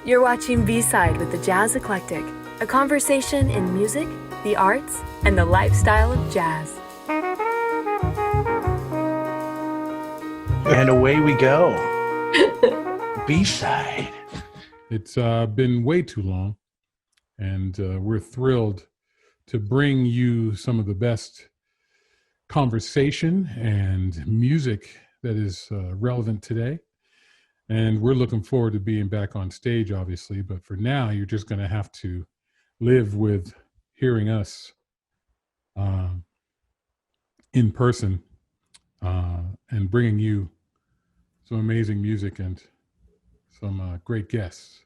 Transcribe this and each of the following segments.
You're watching B-Side with the Jazz Eclectic, a conversation in music, the arts, and the lifestyle of jazz. And away we go. B-Side. It's been way too long, and we're thrilled to bring you some of the best conversation and music that is relevant today. And we're looking forward to being back on stage, obviously. But for now, you're just going to have to live with hearing us in person and bringing you some amazing music and some great guests.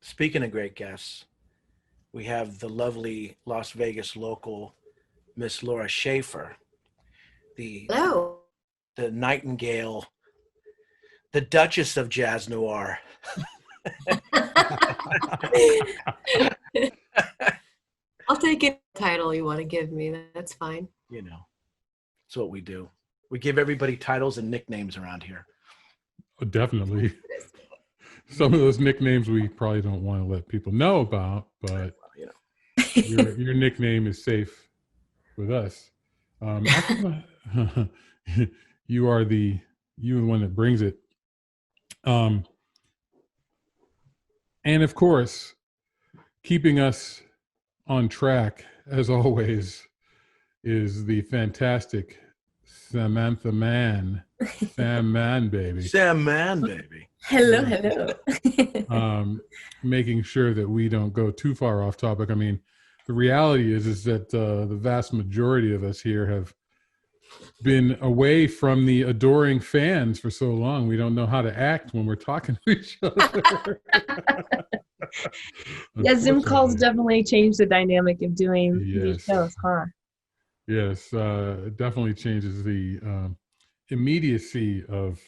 Speaking of great guests, we have the lovely Las Vegas local, Miss Laura Shaffer, the Nightingale, the Duchess of Jazz Noir. I'll take any title you want to give me. That's fine. You know, that's what we do. We give everybody titles and nicknames around here. Oh, definitely. Some of those nicknames we probably don't want to let people know about, but your nickname is safe with us. You are the one that brings it. And of course, keeping us on track, as always, is the fantastic Sam Mann, baby. Sam Mann, baby. Hello. Making sure that we don't go too far off topic. I mean, the reality is that the vast majority of us here have been away from the adoring fans for so long. We don't know how to act when we're talking to each other. Yeah, Zoom calls definitely changed the dynamic of doing these shows, huh? Yes, it definitely changes the immediacy of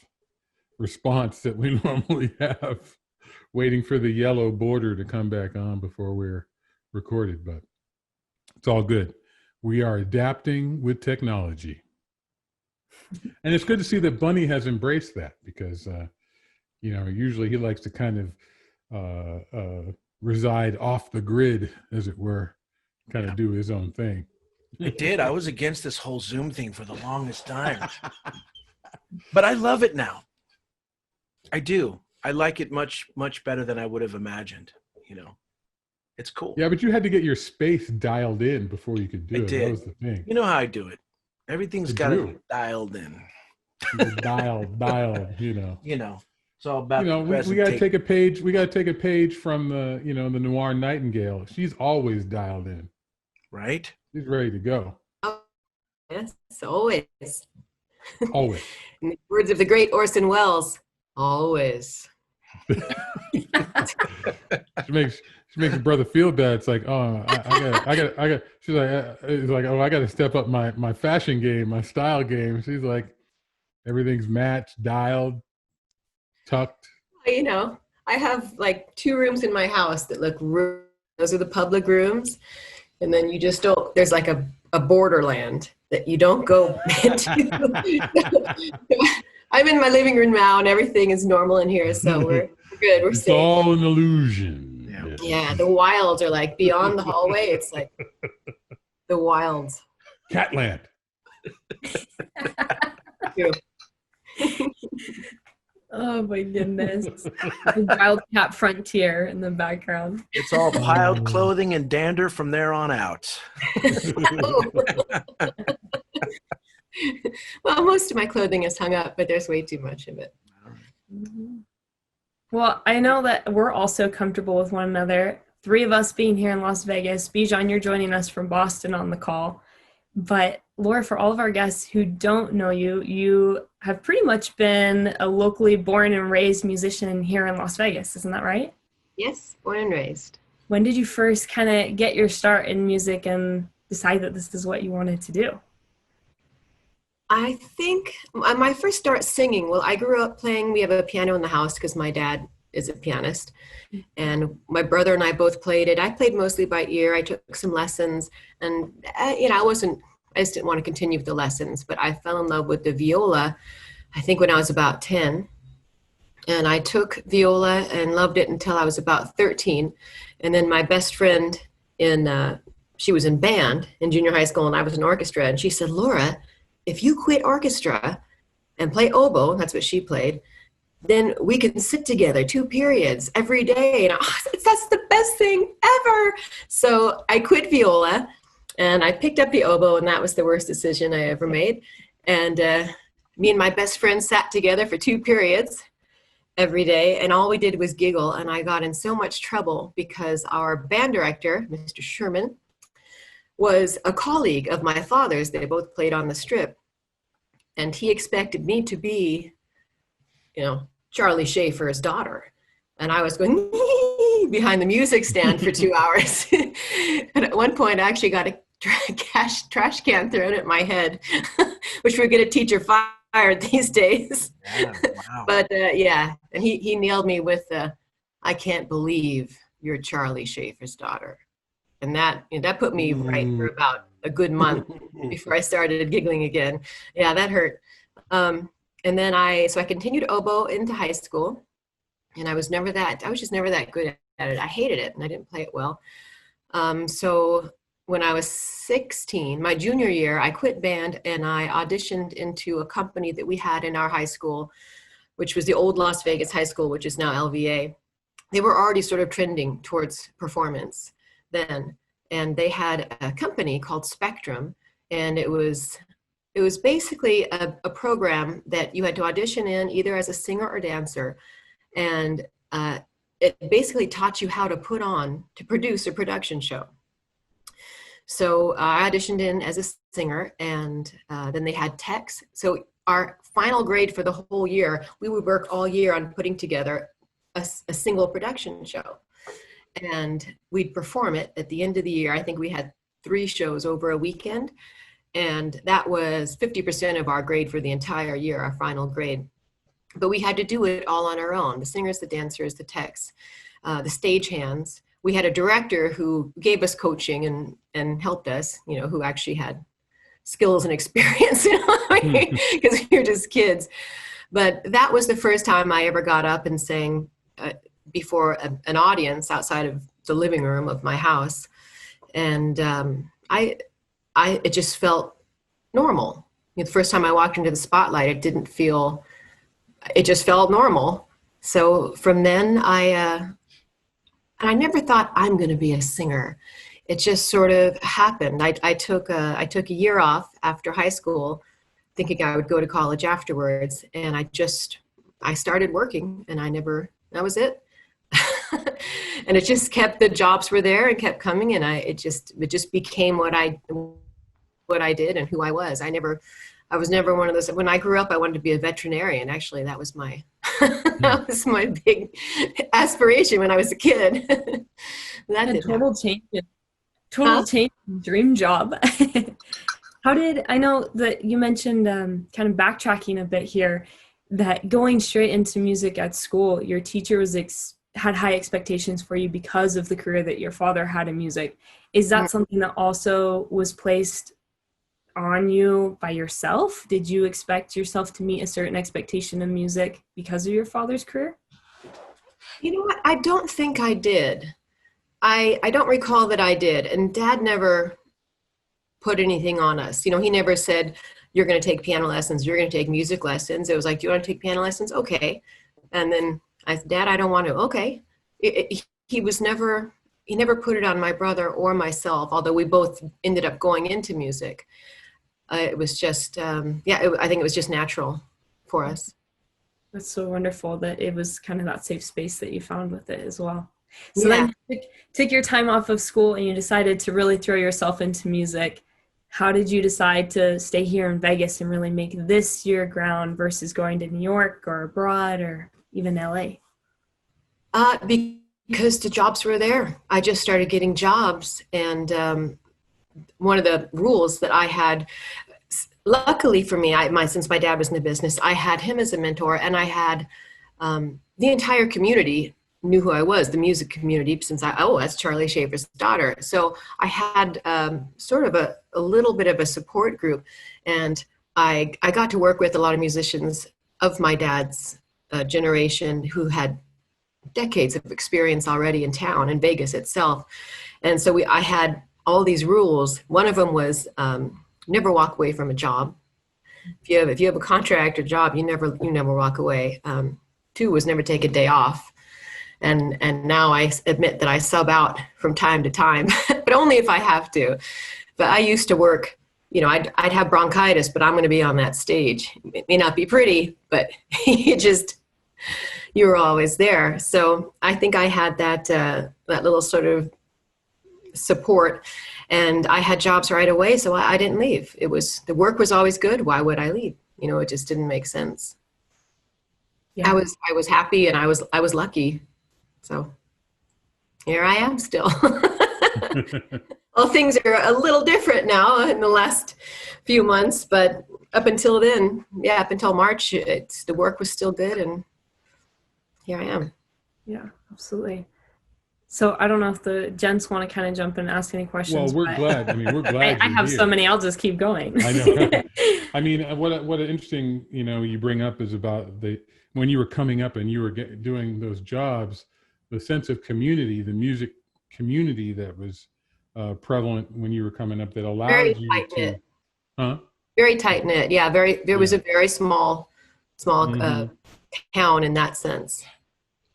response that we normally have, waiting for the yellow border to come back on before we're recorded, but it's all good. We are adapting with technology. And it's good to see that Bunny has embraced that because, usually he likes to kind of reside off the grid, as it were, kind of do his own thing. I did. I was against this whole Zoom thing for the longest time. But I love it now. I do. I like it much, much better than I would have imagined, It's cool. Yeah, but you had to get your space dialed in before you could do it. Did. That was the thing. You know how I do it. Everything's got to be dialed in. dialed, It's all about we got to take a page. We got to take a page from the, the Noir Nightingale. She's always dialed in. Right? She's ready to go. Oh, yes, always. Always. In the words of the great Orson Welles, always. She makes your brother feel bad. It's like, oh, I got. She's like, it's like, oh, I got to step up my fashion game, my style game. She's like, everything's matched, dialed, tucked. I have like 2 rooms in my house that look. Those are the public rooms, and then you just don't. There's like a borderland that you don't go into. I'm in my living room now, and everything is normal in here, so we're good. We're safe. It's all an illusion. Yeah, the wilds are like beyond the hallway. It's like the wilds. Catland. Oh my goodness. The wildcat frontier in the background. It's all piled clothing and dander from there on out. Well, most of my clothing is hung up, but there's way too much of it. Mm-hmm. Well, I know that we're also comfortable with one another. 3 of us being here in Las Vegas. Bijon, you're joining us from Boston on the call. But Laura, for all of our guests who don't know you, you have pretty much been a locally born and raised musician here in Las Vegas. Isn't that right? Yes, born and raised. When did you first kind of get your start in music and decide that this is what you wanted to do? I think my first start singing, well, I grew up playing, we have a piano in the house because my dad is a pianist, and my brother and I both played it. I played mostly by ear. I took some lessons, and I just didn't want to continue with the lessons, but I fell in love with the viola, I think when I was about 10. And I took viola and loved it until I was about 13. And then my best friend she was in band in junior high school and I was in orchestra. And she said, Laura, if you quit orchestra and play oboe, that's what she played, then we can sit together 2 periods every day. And that's the best thing ever. So I quit viola and I picked up the oboe, and that was the worst decision I ever made. And me and my best friend sat together for 2 periods every day, and all we did was giggle. And I got in so much trouble because our band director, Mr. Sherman, was a colleague of my father's. They both played on the Strip. And he expected me to be, Charlie Shaffer's daughter. And I was going behind the music stand for 2 hours. And at one point, I actually got a trash can thrown at my head, which would get a teacher fired these days. Yeah, wow. But and he nailed me with I can't believe you're Charlie Shaffer's daughter. And that put me right for about a good month before I started giggling again. Yeah, that hurt. And then I continued oboe into high school, and I was just never that good at it. I hated it and I didn't play it well. So when I was 16, my junior year, I quit band and I auditioned into a company that we had in our high school, which was the old Las Vegas High School, which is now LVA. They were already sort of trending towards performance then. And they had a company called Spectrum, and it was basically a program that you had to audition in either as a singer or dancer. And it basically taught you how to produce a production show. So I auditioned in as a singer, and then they had techs. So our final grade for the whole year, we would work all year on putting together a single production show. And we'd perform it at the end of the year. I think we had 3 shows over a weekend. And that was 50% of our grade for the entire year, our final grade. But we had to do it all on our own. The singers, the dancers, the techs, the stagehands. We had a director who gave us coaching and helped us, who actually had skills and experience, because we were just kids. But that was the first time I ever got up and sang before an audience outside of the living room of my house. And it just felt normal. The first time I walked into the spotlight, it just felt normal. So from then I never thought I'm going to be a singer. It just sort of happened. I took a year off after high school, thinking I would go to college afterwards. And I started working, and that was it. And it just the jobs were there and kept coming. And it just became what I did and who I was. I was never one of those. When I grew up, I wanted to be a veterinarian. Actually, that was my big aspiration when I was a kid. Total change, dream job. I know that you mentioned kind of backtracking a bit here, that going straight into music at school, your teacher had high expectations for you because of the career that your father had in music. Is that something that also was placed on you by yourself? Did you expect yourself to meet a certain expectation of music because of your father's career? You know what? I don't think I did. I don't recall that I did. And Dad never put anything on us. He never said, you're going to take piano lessons, you're going to take music lessons. It was like, do you want to take piano lessons? Okay. And then I said, Dad, I don't want to. Okay. He never put it on my brother or myself, although we both ended up going into music. It was just, I think it was just natural for us. That's so wonderful that it was kind of that safe space that you found with it as well. So then you took your time off of school and you decided to really throw yourself into music. How did you decide to stay here in Vegas and really make this your ground versus going to New York or abroad or even LA? Because the jobs were there. I just started getting jobs. And one of the rules that I had, luckily for me, since my dad was in the business, I had him as a mentor, and I had the entire community knew who I was, the music community, since that's Charlie Shaffer's daughter. So I had sort of a little bit of a support group, and I got to work with a lot of musicians of my dad's generation who had decades of experience already in town, in Vegas itself. And so I had all these rules. One of them was never walk away from a job. If you have a contract or job, you never walk away. Two was never take a day off. And now I admit that I sub out from time to time, but only if I have to. But I used to work, I'd have bronchitis, but I'm going to be on that stage. It may not be pretty, but you were always there. So I think I had that little sort of support, and I had jobs right away, so I didn't leave. The work was always good. Why would I leave? It just didn't make sense. Yeah. I was happy, and I was lucky. So here I am still. Well, things are a little different now in the last few months, but up until then, up until March, the work was still good, and here I am. Yeah, absolutely. So I don't know if the gents want to kind of jump in and ask any questions. Well, we're glad. I mean, we're glad. I have so many. I'll just keep going. I know. I mean, what an interesting, you bring up is about when you were coming up and you were doing those jobs, the sense of community, the music community that was prevalent when you were coming up that allowed very you tight-knit. Huh? Very tight knit. Yeah, there was a very small town in that sense.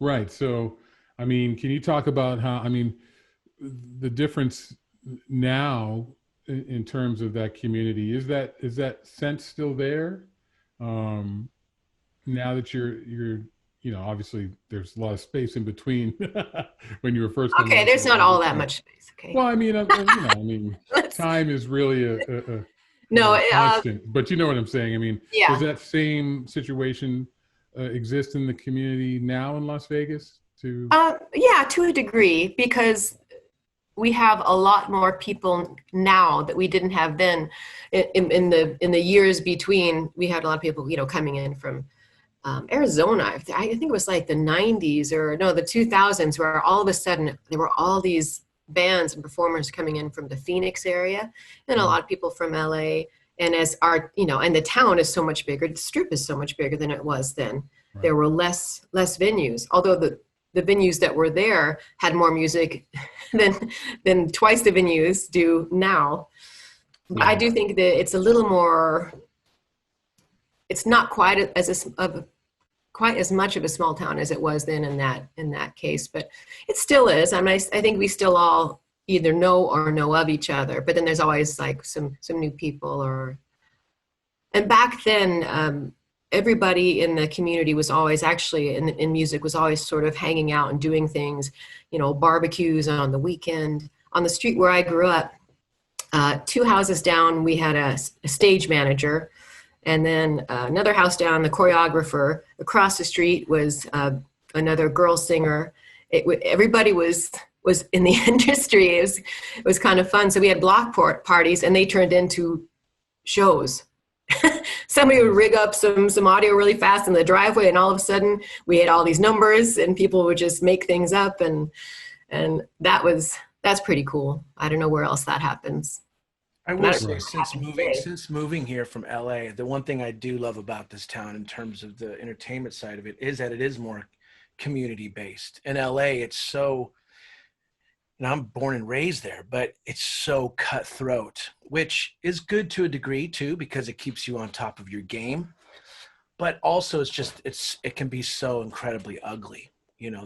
Right. So, I mean, can you talk about how, the difference now in terms of that community, is that sense still there? Now that you're obviously there's a lot of space in between when you were first. Okay, there's not all that much space. Okay. Well, time is really a no constant, but you know what I'm saying. Yeah. Does that same situation exist in the community now in Las Vegas? Yeah, to a degree, because we have a lot more people now that we didn't have then. In the years between, we had a lot of people, coming in from Arizona. I think it was like the 90s or no, the 2000s, where all of a sudden there were all these bands and performers coming in from the Phoenix area, and a lot of people from LA. And as and the town is so much bigger, the Strip is so much bigger than it was then. Right. There were less venues, although the venues that were there had more music than twice the venues do now. Yeah. I do think that it's a little more. It's not quite as much of a small town as it was then in that case, but it still is. I think we still all either know or know of each other, but then there's always like some new people and back then, everybody in the community was always actually in music was always sort of hanging out and doing things, barbecues on the weekend. On the street where I grew up, 2 houses down, we had a stage manager, and then another house down, the choreographer. Across the street was another girl singer. Everybody was in the industry. It was kind of fun. So we had block parties, and they turned into shows. Somebody would rig up some audio really fast in the driveway, and all of a sudden we had all these numbers, and people would just make things up, and that's pretty cool. I don't know where else that happens. I will say, since moving here from LA, the one thing I do love about this town in terms of the entertainment side of it is that it is more community based. In LA, it's so, and I'm born and raised there, but it's so cutthroat, which is good to a degree too, because it keeps you on top of your game. But also it can be so incredibly ugly,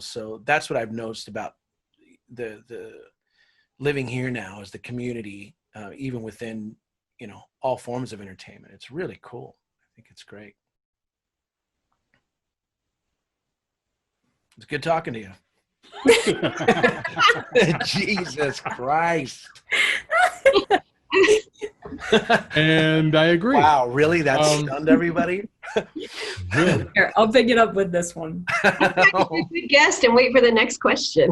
so that's what I've noticed about the living here now, is the community, even within, all forms of entertainment. It's really cool. I think it's great. It's good talking to you. Jesus Christ. And I agree. Wow, really? That stunned everybody? Here, I'll pick it up with this one. Good guest, and wait for the next question.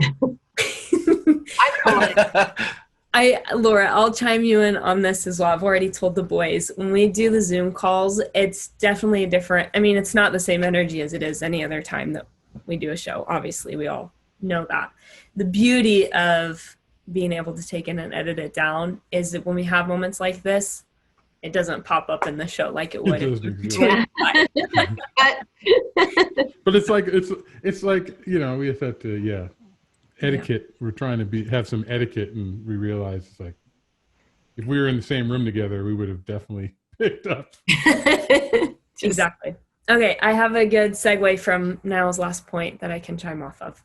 Laura, I'll chime you in on this as well. I've already told the boys, when we do the Zoom calls, it's definitely it's not the same energy as it is any other time that we do a show. Obviously, we all know that. The beauty of being able to take in and edit it down is that when we have moments like this, it doesn't pop up in the show like it It would. doesn't exist. Yeah. But it's like, you know, we just have to, etiquette. We're trying to have some etiquette, and we realize it's like, if we were in the same room together, we would have definitely picked up. Exactly. Okay, I have a good segue from Niall's last point that I can chime off of.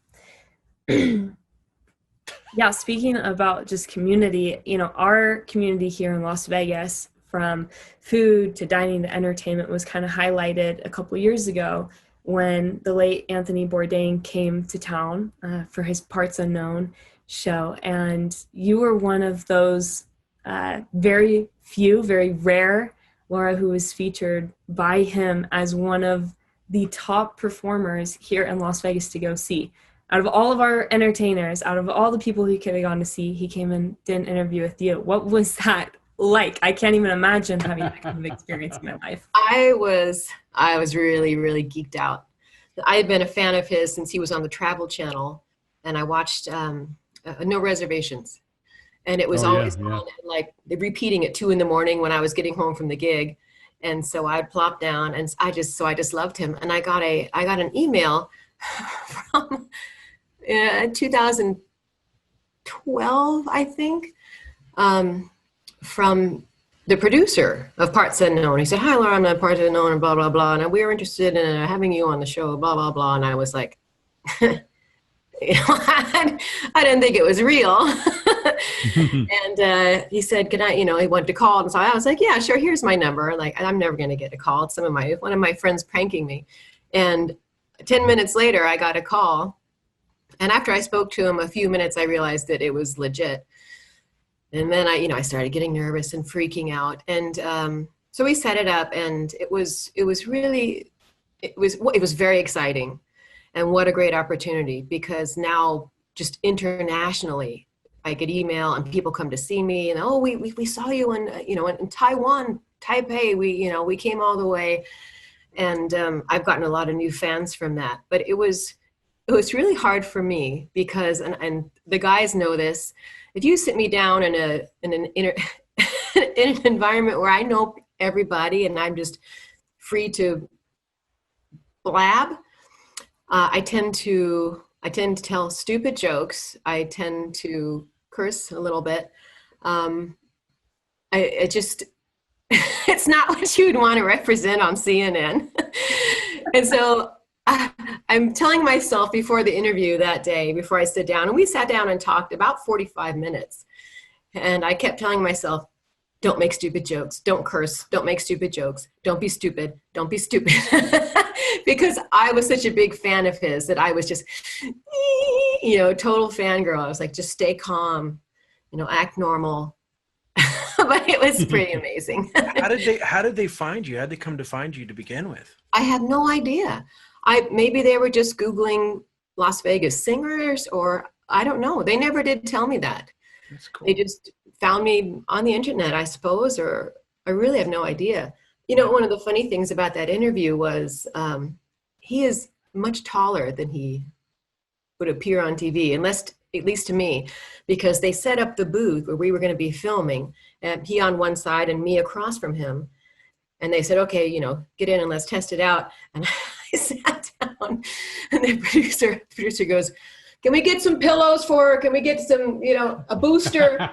Yeah, speaking about just community, you know, our community here in Las Vegas, from food to dining to entertainment, was kind of highlighted a couple years ago when the late Anthony Bourdain came to town for his Parts Unknown show. And you were one of those very few, very rare, Laura, who was featured by him as one of the top performers here in Las Vegas to go see. Out of all of our entertainers, out of all the people he could have gone to see, he came and did an interview with you. What was that like? I can't even imagine having that kind of experience in my life. I was really, really geeked out. I had been a fan of his since he was on the Travel Channel, and I watched No Reservations. And it was always on, like, repeating at 2 a.m. when I was getting home from the gig. And so I'd plop down, and I just loved him. And I got an email from 2012, I think, from the producer of Parts Unknown. He said, "Hi, Laura, I'm the Parts Unknown, and blah, blah, blah. And we were interested in having you on the show, blah, blah, blah." And I was like, I didn't think it was real. And he said, "Can I," he wanted to call. And so I was like, "Yeah, sure. Here's my number." Like, I'm never going to get a call. It's one of my friends pranking me. And 10 minutes later, I got a call. And after I spoke to him a few minutes, I realized that it was legit. And then I started getting nervous and freaking out. And so we set it up, and it was very exciting. And what a great opportunity, because now just internationally, I get email and people come to see me, and we saw you in Taiwan, Taipei. We came all the way, and I've gotten a lot of new fans from that. But it was really hard for me because, and the guys know this, if you sit me down in an environment where I know everybody and I'm just free to blab, I tend to tell stupid jokes. I tend to curse a little bit. It's not what you'd want to represent on CNN. And so I'm telling myself before the interview that day, before I sit down, and we sat down and talked about 45 minutes. And I kept telling myself, don't make stupid jokes, don't curse, don't make stupid jokes, don't be stupid, don't be stupid. Because I was such a big fan of his that I was just, total fangirl. I was like, just stay calm, act normal. But it was pretty amazing. How did they find you? How did they come to find you to begin with? I had no idea. Maybe they were just Googling Las Vegas singers, or I don't know. They never did tell me that. That's cool. They just found me on the internet, I suppose, or I really have no idea. One of the funny things about that interview was he is much taller than he would appear on TV, at least to me, because they set up the booth where we were going to be filming, and he on one side and me across from him. And they said, "Okay, get in and let's test it out." And I sat down, and the producer goes, "Can we get some pillows for her? Can we get some, a booster?"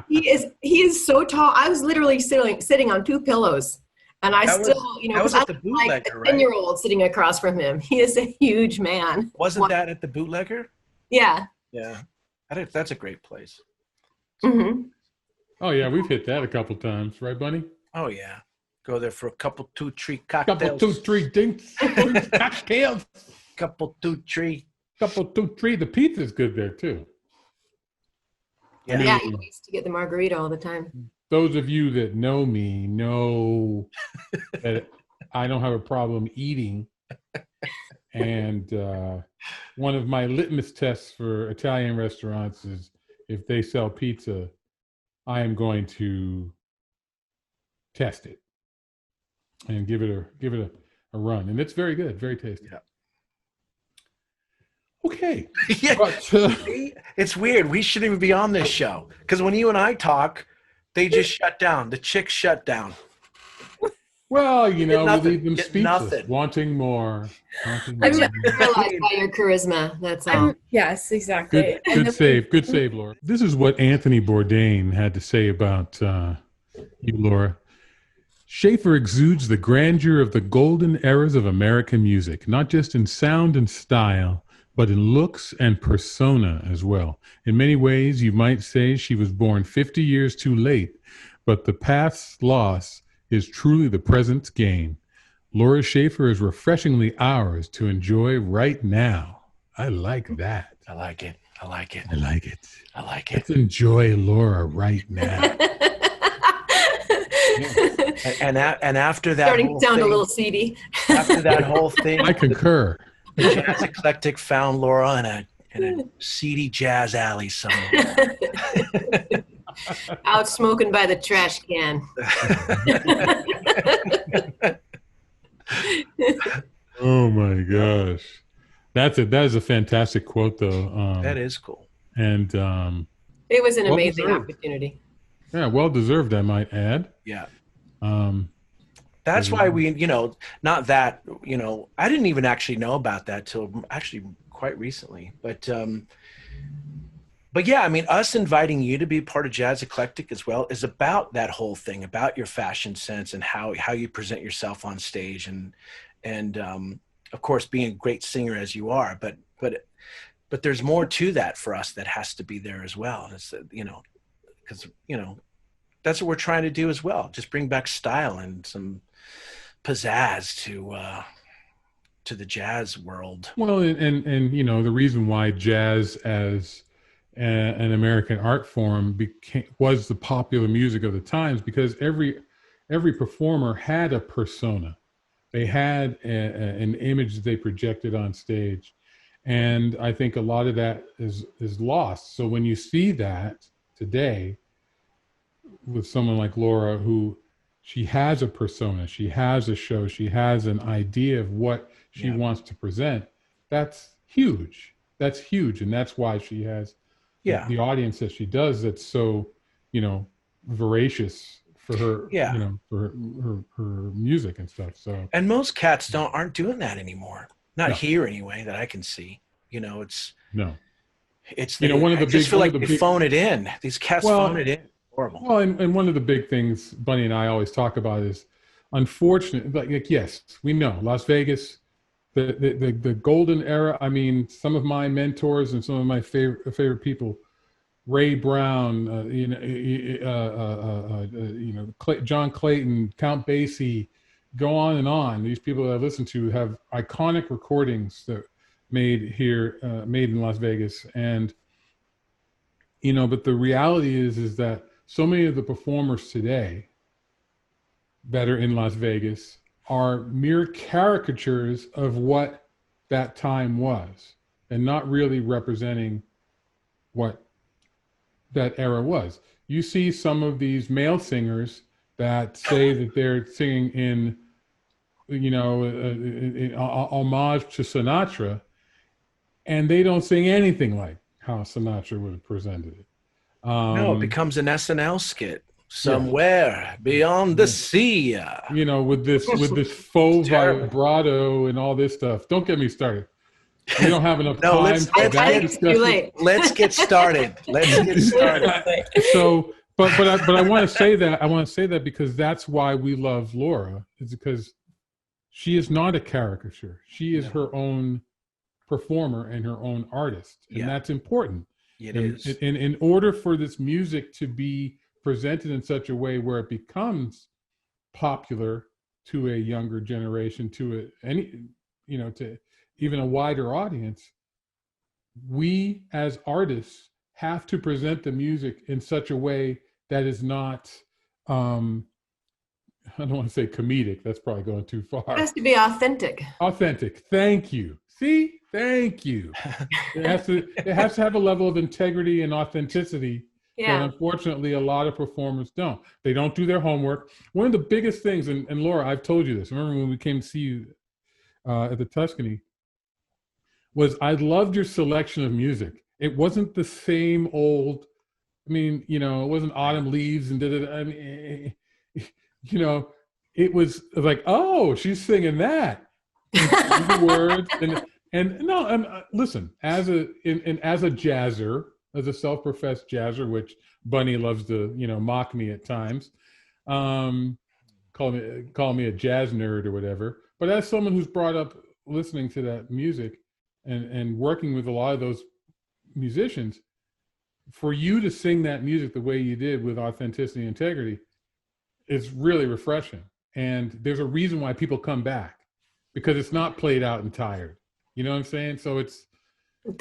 He is so tall. I was literally sitting on 2 pillows. And I was at the bootlegger, right? 10-year-old sitting across from him. He is a huge man. Wasn't that at the bootlegger? Yeah. Yeah. That's a great place. Mm-hmm. Oh, yeah. We've hit that a couple times. Right, Bunny? Oh, yeah. Go there for a couple, 2-3 cocktails. Couple, 2-3 drinks. Cocktails. Couple, 2-3. Couple, 2-3. The pizza's good there, too. Yeah. Yeah, he used to get the margarita all the time. Those of you that know me know that I don't have a problem eating. And one of my litmus tests for Italian restaurants is if they sell pizza, I am going to test it and give it a run. And it's very good, very tasty. Yeah. Okay. Yeah. But, it's weird. We shouldn't even be on this show because when you and I talk, they just shut down. The chicks shut down. Well, you know, we nothing. leave them Get speechless, nothing. wanting more. Wanting I'm more. just paralyzed by your charisma. That's all. Yes, exactly. And Good then save. Good save, Laura. This is what Anthony Bourdain had to say about you, Laura. Shaffer exudes the grandeur of the golden eras of American music, not just in sound and style, but in looks and persona as well. In many ways, you might say she was born 50 years too late, but the past's loss is truly the present's gain. Laura Shaffer is refreshingly ours to enjoy right now. I like that. I like it. I like it. I like it. I like Let's it. enjoy Laura right now. And after that Starting whole to sound thing, a little seedy. after that whole thing, I concur. the Jazz Eclectic found Laura in a seedy jazz alley somewhere. Out smoking by the trash can. Oh my gosh. That is a fantastic quote though. That is cool. And It was an Well amazing deserved. opportunity. yeah, well deserved, I might add. Yeah. Um, That's why we, not that, I didn't even actually know about that till actually quite recently. But yeah, I mean, us inviting you to be part of Jazz Eclectic as well is about that whole thing, about your fashion sense and how you present yourself on stage, and of course being a great singer as you are, but there's more to that for us that has to be there as well. It's because that's what we're trying to do as well. Just bring back style and some pizzazz to the jazz world. well, and the reason why jazz as an American art form was the popular music of the times, because every performer had a persona. They had an image that they projected on stage. And I think a lot of that is lost. So when you see that today with someone like Laura, who she has a persona, she has a show, she has an idea of what she wants to present, that's huge. That's huge. And that's why she has the audience that she does, that's so, voracious for her, for her music and stuff. So, And most cats aren't doing that anymore. Not here anyway, that I can see. It's no. It's one of the I just big, feel one like of the they big, phone it in. These cats phone it in. Horrible. Well, and one of the big things Bunny and I always talk about is, unfortunate. Like yes, we know Las Vegas, the golden era. I mean, some of my mentors and some of my favorite people, Ray Brown, John Clayton, Count Basie, go on and on. These people that I've listened to have iconic recordings that made in Las Vegas, and but the reality is that so many of the performers today that are in Las Vegas are mere caricatures of what that time was, and not really representing what that era was. You see some of these male singers that say that they're singing in homage to Sinatra, and they don't sing anything like how Sinatra would have presented it. No, it becomes an SNL skit somewhere beyond the sea. With this faux vibrato and all this stuff. Don't get me started. We don't have enough time for that discussion. Let's get started. So, but I want to say that. I want to say that because that's why we love Laura. Is because she is not a caricature. She is her own performer and her own artist, and that's important. It is. In order for this music to be presented in such a way where it becomes popular to a younger generation, to even a wider audience, we as artists have to present the music in such a way that is not, I don't want to say comedic. That's probably going too far. It has to be authentic. Authentic. Thank you. See? Thank you. It has to have a level of integrity and authenticity that unfortunately a lot of performers don't. They don't do their homework. One of the biggest things, and Laura, I've told you this, remember when we came to see you at the Tuscany, was I loved your selection of music. It wasn't the same old, it wasn't Autumn Leaves and I mean, it was like, oh, she's singing that. The words and no, listen, as a jazzer, as a self-professed jazzer, which Bunny loves to mock me at times, call me a jazz nerd or whatever. But as someone who's brought up listening to that music and working with a lot of those musicians, for you to sing that music the way you did with authenticity and integrity is really refreshing. And there's a reason why people come back, because it's not played out and tired. You know what I'm saying? So it's.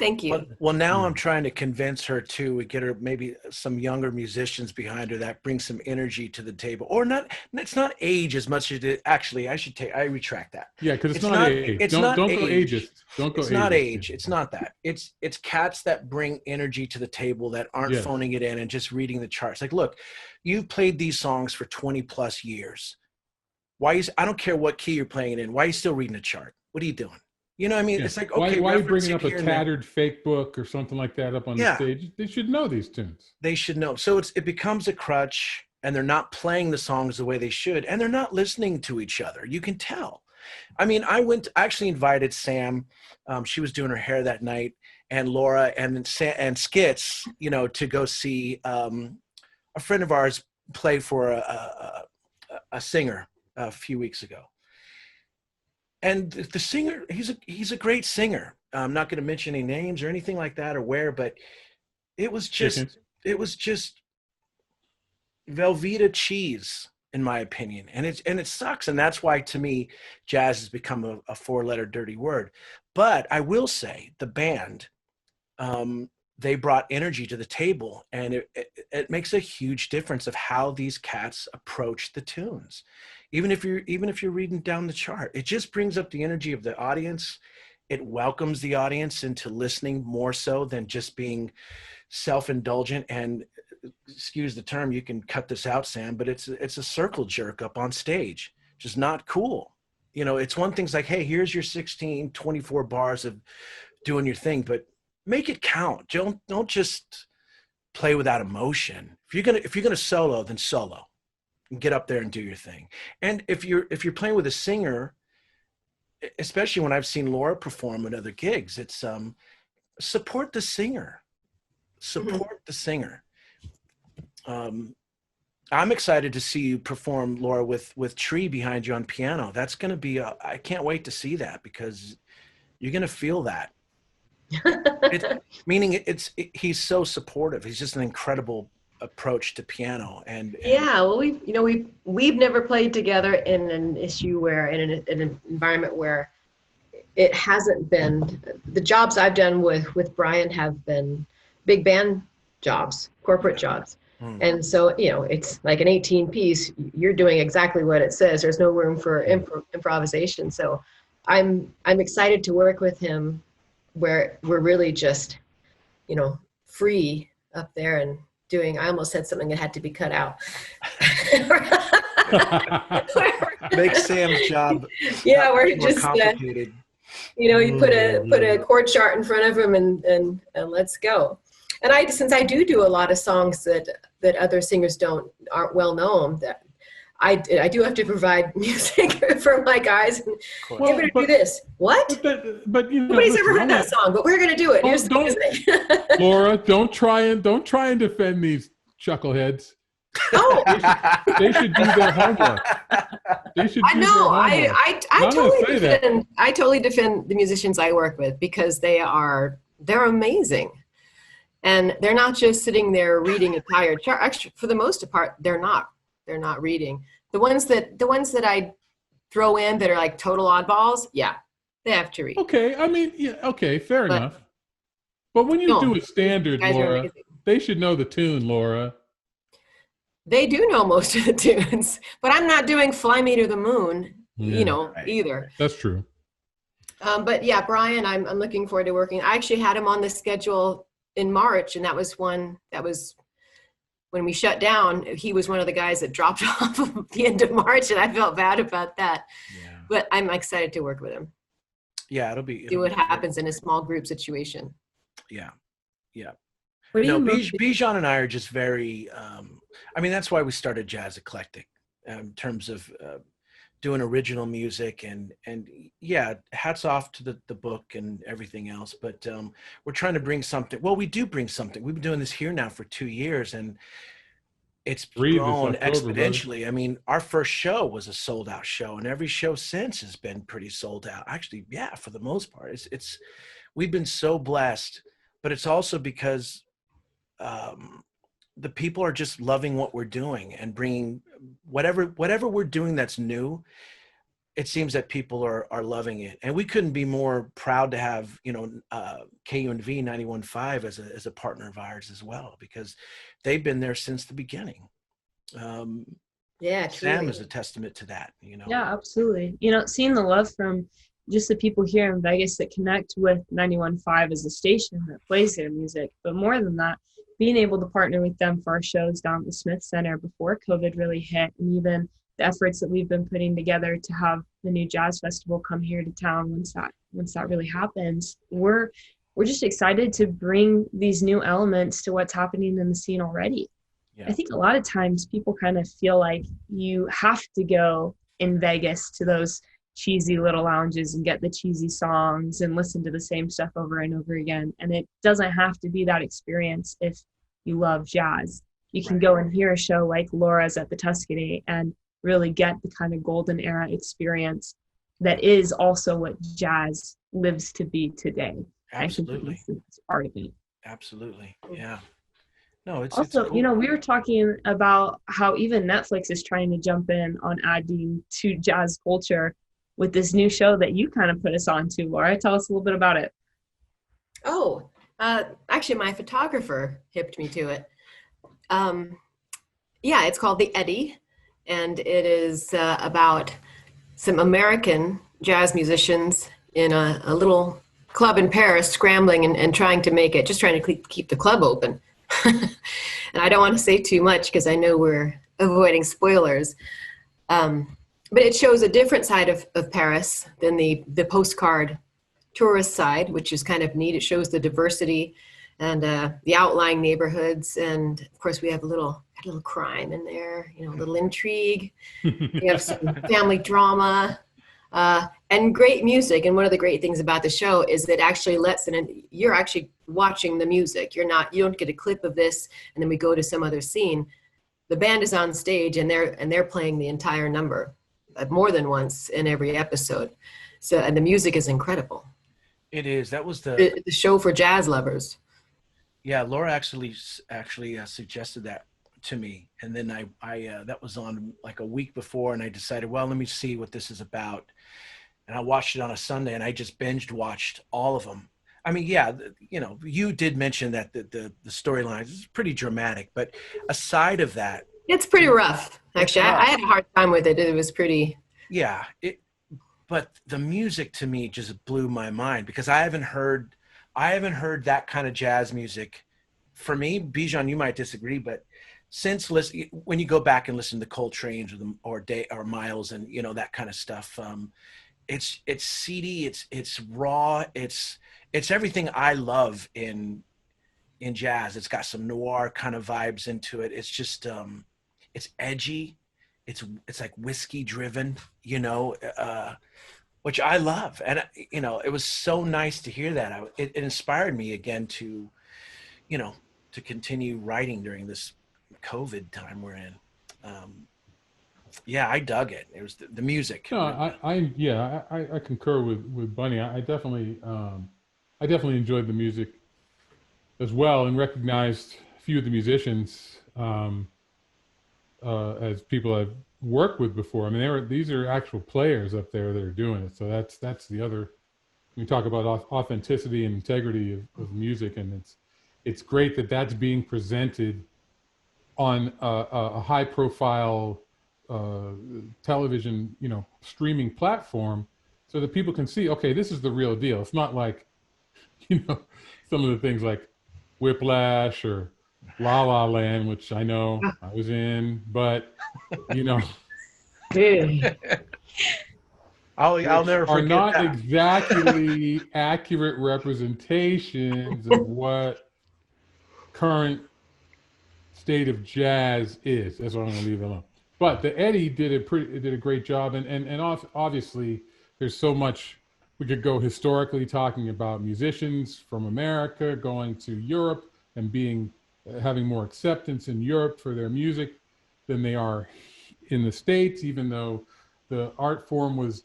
Thank you. Well, now I'm trying to convince her to get her maybe some younger musicians behind her that bring some energy to the table, or not. It's not age as much as it. Actually, I retract that. Yeah, because it's not age. It's don't not go age. ageist. Don't go. It's not age. It's not that. It's cats that bring energy to the table that aren't phoning it in and just reading the charts. Like, look, you've played these songs for 20 plus years. I don't care what key you're playing it in. Why are you still reading a chart? What are you doing? You know what I mean? It's like, okay, why are you bringing up a here tattered fake book or something like that up on the stage? They should know these tunes. They should know. So it becomes a crutch, and they're not playing the songs the way they should, and they're not listening to each other. You can tell. I mean, I actually invited Sam. She was doing her hair that night, and Laura and Skits, to go see a friend of ours play for a singer a few weeks ago. And the singer, he's a great singer. I'm not going to mention any names or anything like that or where, but it was just Velveeta cheese, in my opinion. And it sucks. And that's why, to me, jazz has become a 4-letter dirty word. But I will say the band, they brought energy to the table, and it makes a huge difference of how these cats approach the tunes. Even if you're reading down the chart, it just brings up the energy of the audience. It welcomes the audience into listening more so than just being self-indulgent. And excuse the term, you can cut this out, Sam, but it's a circle jerk up on stage, just not cool. It's one thing's like, hey, here's your 16, 24 bars of doing your thing, but make it count. Don't just play without emotion. If you're gonna solo, then solo. And get up there and do your thing. And if you're playing with a singer, especially when I've seen Laura perform at other gigs, it's support the singer. Support the singer. I'm excited to see you perform, Laura, with Tree behind you on piano. That's going to be I can't wait to see that, because you're going to feel that. He's so supportive. He's just an incredible approach to piano. And yeah, well, we've never played together in an an environment where it hasn't been. The jobs I've done with Brian have been big band jobs, corporate jobs. And so, it's like an 18-piece, you're doing exactly what it says. There's no room for improvisation. So I'm excited to work with him where we're really just, free up there and doing. I almost said something that had to be cut out. Makes Sam's job we're more just complicated. You put a chord chart in front of him and let's go. And since I do a lot of songs that other singers aren't well known, that I do have to provide music for my guys. And we're going to do this. What? But nobody's ever heard that song, but we're going to do it. Here's the music. Laura, don't try and defend these chuckleheads. No, they should do their homework. They should. I know. I totally defend the musicians I work with, because they're amazing. And they're not just sitting there reading a tired chart. Actually, for the most part, they're not reading. The ones that I throw in that are like total oddballs, they have to read. Okay, I mean, okay, fair enough. But when you do a standard, Laura, they should know the tune, Laura. They do know most of the tunes, but I'm not doing Fly Me to the Moon, either. That's true. But yeah, Brian, I'm looking forward to working. I actually had him on the schedule in March, and that was when we shut down. He was one of the guys that dropped off at the end of March, and I felt bad about that. Yeah. But I'm excited to work with him. Yeah, it'll see what happens in a small group situation. Yeah. Bijon and I are just very. That's why we started Jazz Eclectic, in terms of doing original music, and yeah, hats off to the book and everything else. But we're trying to bring something. Well, we do bring something. We've been doing this here now for 2 years, and it's Three this grown October, brother. exponentially. I mean, our first show was a sold out show, and every show since has been pretty sold out. Actually, yeah, for the most part, it's we've been so blessed. But it's also because the people are just loving what we're doing and bringing whatever we're doing that's new. It seems that people are loving it, and we couldn't be more proud to have, you know, KUNV 91.5 as a partner of ours as well, because they've been there since the beginning. Yeah, Sam truly. is a testament to that, you know. Yeah, absolutely. You know, seeing the love from just the people here in Vegas that connect with 91.5 as a station that plays their music, but more than that, being able to partner with them for our shows down at the Smith Center before COVID really hit, and even the efforts that we've been putting together to have the new jazz festival come here to town once that really happens. We're just excited to bring these new elements to what's happening in the scene already. Yeah. I think a lot of times people kind of feel like you have to go in Vegas to those cheesy little lounges and get the cheesy songs and listen to the same stuff over and over again. And it doesn't have to be that experience if you love jazz. You can go and hear a show like Laura's at the Tuscany and really get the kind of golden era experience that is also what jazz lives to be today. Absolutely. I think it's part of it. Absolutely. Yeah. No, it's Also, it's cool. you know, we were talking about how even Netflix is trying to jump in on adding to jazz culture with this new show that you kind of put us on to, Laura. Tell us a little bit about it. Oh, actually, my photographer hipped me to it. Yeah, it's called The Eddy, and it is about some American jazz musicians in a little club in Paris scrambling and trying to make it, just trying to keep the club open. And I don't want to say too much because I know we're avoiding spoilers. But it shows a different side of Paris than the postcard tourist side, which is kind of neat. It shows the diversity and the outlying neighborhoods. And of course, we have a little crime in there, you know, a little intrigue. We have some family drama and great music. And one of the great things about the show is that it actually lets in, you're actually watching the music. You don't get a clip of this and then we go to some other scene. The band is on stage and they're playing the entire number more than once in every episode. So, and the music is incredible. It is. That was the show for jazz lovers. Yeah, Laura actually suggested that to me, and then I that was on like a week before, and I decided, well, let me see what this is about, and I watched it on a Sunday, and I just binge watched all of them. I mean, yeah, you know, you did mention that the storyline is pretty dramatic, but aside of that, it's pretty rough. Actually, I had a hard time with it. It was pretty. Yeah, but the music to me just blew my mind because I haven't heard that kind of jazz music. For me, Bijon, you might disagree, but when you go back and listen to Coltrane's or Miles and, you know, that kind of stuff, it's seedy, it's raw, it's everything I love in jazz. It's got some noir kind of vibes into it. It's just it's edgy. It's like whiskey driven, you know, which I love. And, you know, it was so nice to hear that. It inspired me again to, you know, to continue writing during this COVID time we're in. Yeah, I dug it. It was the music. No, I concur with Bunny. I definitely enjoyed the music as well and recognized a few of the musicians as people I've worked with before. I mean, these are actual players up there that are doing it. So that's the other. We talk about authenticity and integrity of music, and it's great that that's being presented on a high-profile television, you know, streaming platform, so that people can see, okay, this is the real deal. It's not like, you know, some of the things like Whiplash or La La Land, which I know I was in, but you know, I'll never forget are not that. exactly accurate representations of what current state of jazz is. That's what I'm going to leave it alone. But the Eddie did a great job, and obviously there's so much we could go historically talking about musicians from America going to Europe and having more acceptance in Europe for their music than they are in the States, even though the art form was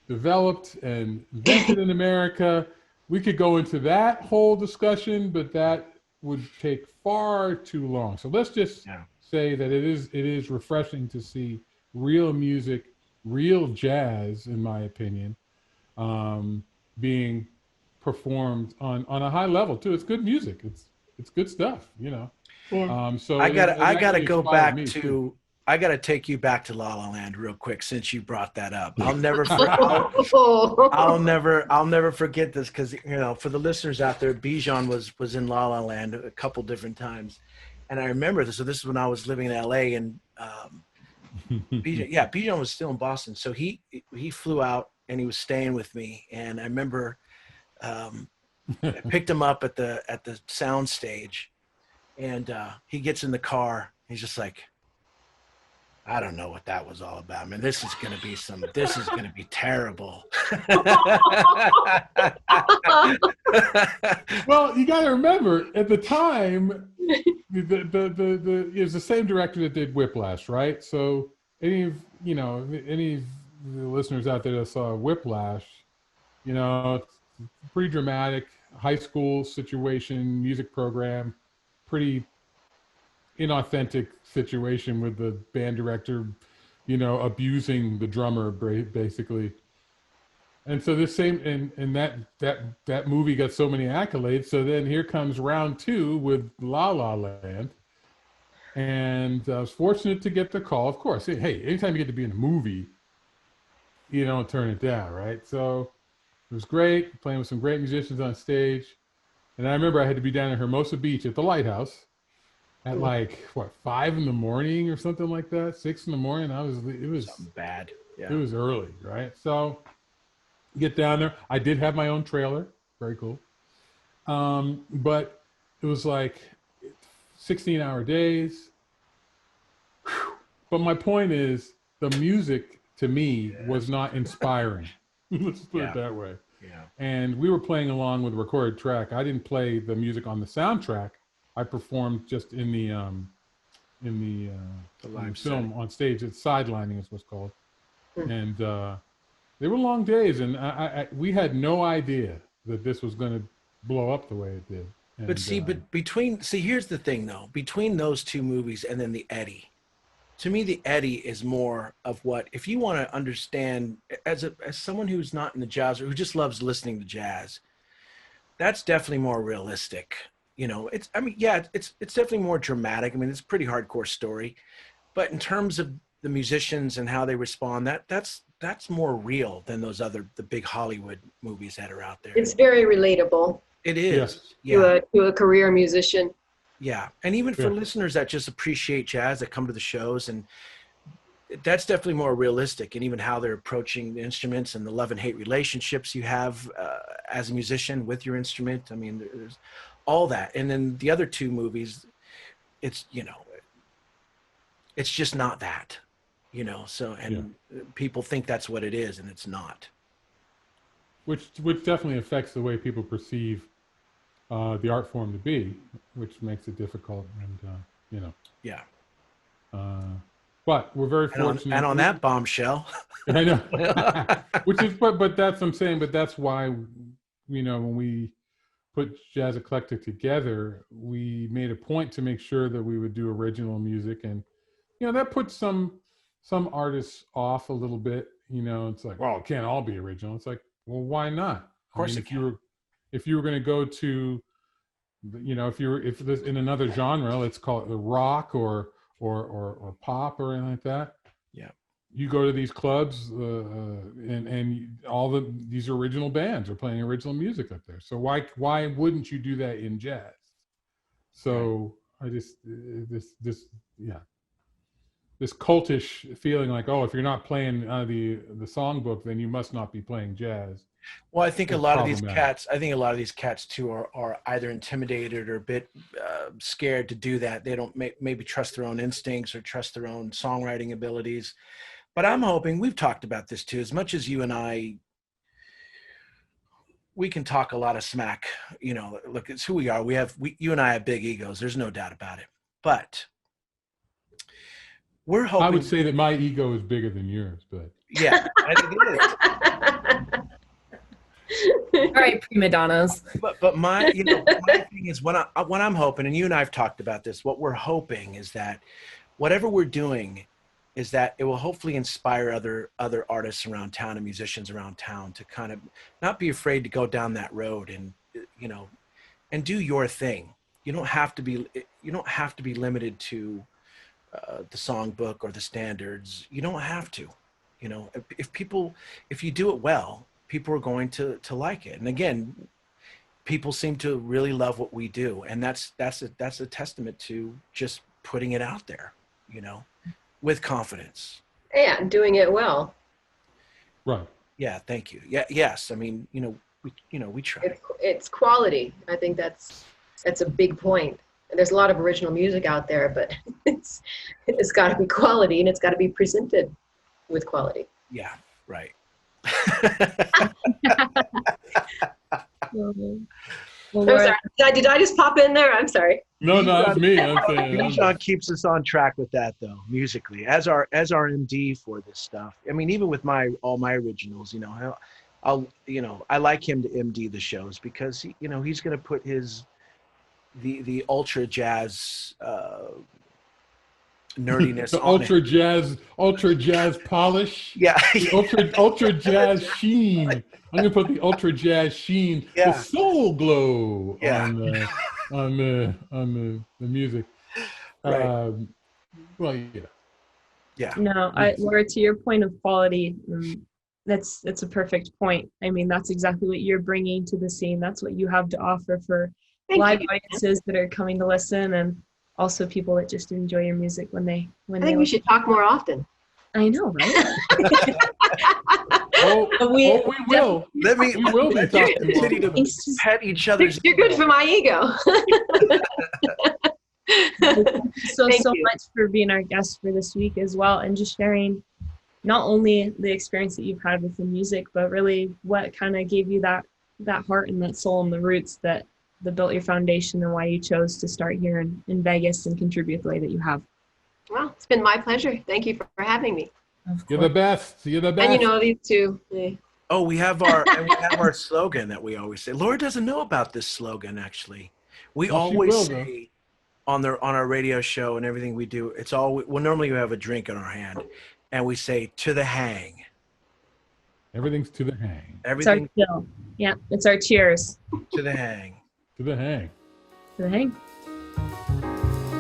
developed and invented in America. We could go into that whole discussion, but that would take far too long. So let's just say that it is refreshing to see real music, real jazz, in my opinion, being performed on a high level too. It's good music. It's good stuff, you know. Yeah. So I gotta go back to. Too. I got to take you back to La La Land real quick since you brought that up. I'll never forget this because, you know, for the listeners out there, Bijon was in La La Land a couple different times, and I remember this. So this is when I was living in LA, and Bijon was still in Boston, so he flew out and he was staying with me, and I remember I picked him up at the sound stage, and he gets in the car. He's just like, I don't know what that was all about. Man, this is going to be terrible. Well, you got to remember at the time, it was the same director that did Whiplash, right? So any of the listeners out there that saw Whiplash, you know, it's pretty dramatic high school situation, music program, pretty inauthentic situation with the band director, you know, abusing the drummer basically. And so this same and that movie got so many accolades. So then here comes round two with La La Land. And I was fortunate to get the call. Of course, hey, anytime you get to be in a movie, you don't turn it down, right? So it was great, playing with some great musicians on stage. And I remember I had to be down at Hermosa Beach at the Lighthouse at like 5 in the morning or something like that, 6 in the morning. It was something bad. Yeah. It was early, right? So get down there. I did have my own trailer, very cool. But it was like 16-hour days. But my point is, the music to me was not inspiring. Let's put it that way. Yeah. And we were playing along with a recorded track. I didn't play the music on the soundtrack. I performed just in the live film on stage. It's sidelining is what's called. And they were long days, and we had no idea that this was going to blow up the way it did. And, but here's the thing though, between those two movies and then the Eddie, to me, the Eddie is more of what, if you want to understand as someone who's not in the jazz or who just loves listening to jazz, that's definitely more realistic. You know, it's definitely more dramatic. I mean, it's a pretty hardcore story, but in terms of the musicians and how they respond, that's more real than the big Hollywood movies that are out there. It's very relatable. It is. Yeah. To a career musician. Yeah. And even for listeners that just appreciate jazz, that come to the shows, and that's definitely more realistic, and even how they're approaching the instruments and the love and hate relationships you have as a musician with your instrument. I mean, there's all that. And then the other two movies, it's, you know, it's just not that, you know, so, and people think that's what it is, and it's not. Which definitely affects the way people perceive the art form to be, which makes it difficult, and you know. Yeah. But we're very fortunate. And on that bombshell. I know. Which is, but that's what I'm saying. But that's why, you know, when we put Jazz Eclectic together, we made a point to make sure that we would do original music, and you know that puts some artists off a little bit. You know, it's like, well, it can't all be original. It's like, well, why not? Of course, if you were going to go to, you know, if there's in another genre, let's call it the rock or pop or anything like that. Yeah. You go to these clubs and all these original bands are playing original music up there. So why wouldn't you do that in jazz? So I just this cultish feeling like, oh, if you're not playing the songbook, then you must not be playing jazz. Well, I think a lot of these cats too are either intimidated or a bit scared to do that. They don't maybe trust their own instincts or trust their own songwriting abilities. But I'm hoping, we've talked about this too, as much as you and I, we can talk a lot of smack, you know, look, it's who we are. You and I have big egos. There's no doubt about it. But we're hoping. I would say that my ego is bigger than yours, but. Yeah, I think it is. All right, prima donnas. But my thing is, what I'm hoping, and you and I have talked about this, what we're hoping is that whatever we're doing is that it will hopefully inspire other artists around town and musicians around town to kind of not be afraid to go down that road and, you know, and do your thing. You don't have to be limited to the songbook or the standards. You don't have to, you know, if you do it well, people are going to like it. And again, people seem to really love what we do. And that's a testament to just putting it out there, you know, with confidence. Yeah, doing it well. Right. Yeah. Thank you. Yeah. Yes. I mean, we try. It's quality. I think that's a big point. And there's a lot of original music out there, but it's got to be quality, and it's got to be presented with quality. Yeah. Right. I'm sorry. Did I just pop in there? I'm sorry. No, it's me. I'm saying. Bijon keeps us on track with that, though, musically, as our MD for this stuff. I mean, even with all my originals, you know, I like him to MD the shows because he's going to put the ultra jazz nerdiness the on ultra jazz polish. Yeah. The ultra jazz sheen. I'm gonna put the ultra jazz sheen, the soul glow on the music. Right. Well, yeah. Yeah. No, Laura, to your point of quality, that's a perfect point. I mean, that's exactly what you're bringing to the scene. That's what you have to offer for live audiences that are coming to listen, and also people that just enjoy your music when they I think we should talk more often. I know, right? we will. We will be talking continue to pet each other's. You're good for my ego. so much for being our guest for this week as well, and just sharing not only the experience that you've had with the music, but really what kind of gave you that heart and that soul and the roots that built your foundation, and why you chose to start here in Vegas and contribute the way that you have. Well, it's been my pleasure. Thank you for having me. You're the best. You're the best. And these two. Oh, we have our slogan that we always say. Laura doesn't know about this slogan, actually. We always say on our radio show and everything we do, it's all, well, normally we have a drink in our hand and we say, to the hang. Everything's to the hang. Everything. It's our chill. Yeah, it's our cheers. To the hang. To the hang. To the hang.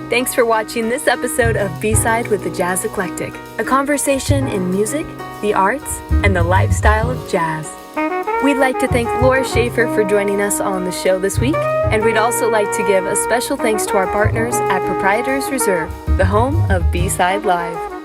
Thanks for watching this episode of B-Side with the Jazz Eclectic, a conversation in music, the arts, and the lifestyle of jazz. We'd like to thank Laura Shaffer for joining us on the show this week, and we'd also like to give a special thanks to our partners at Proprietors Reserve, the home of B-Side Live.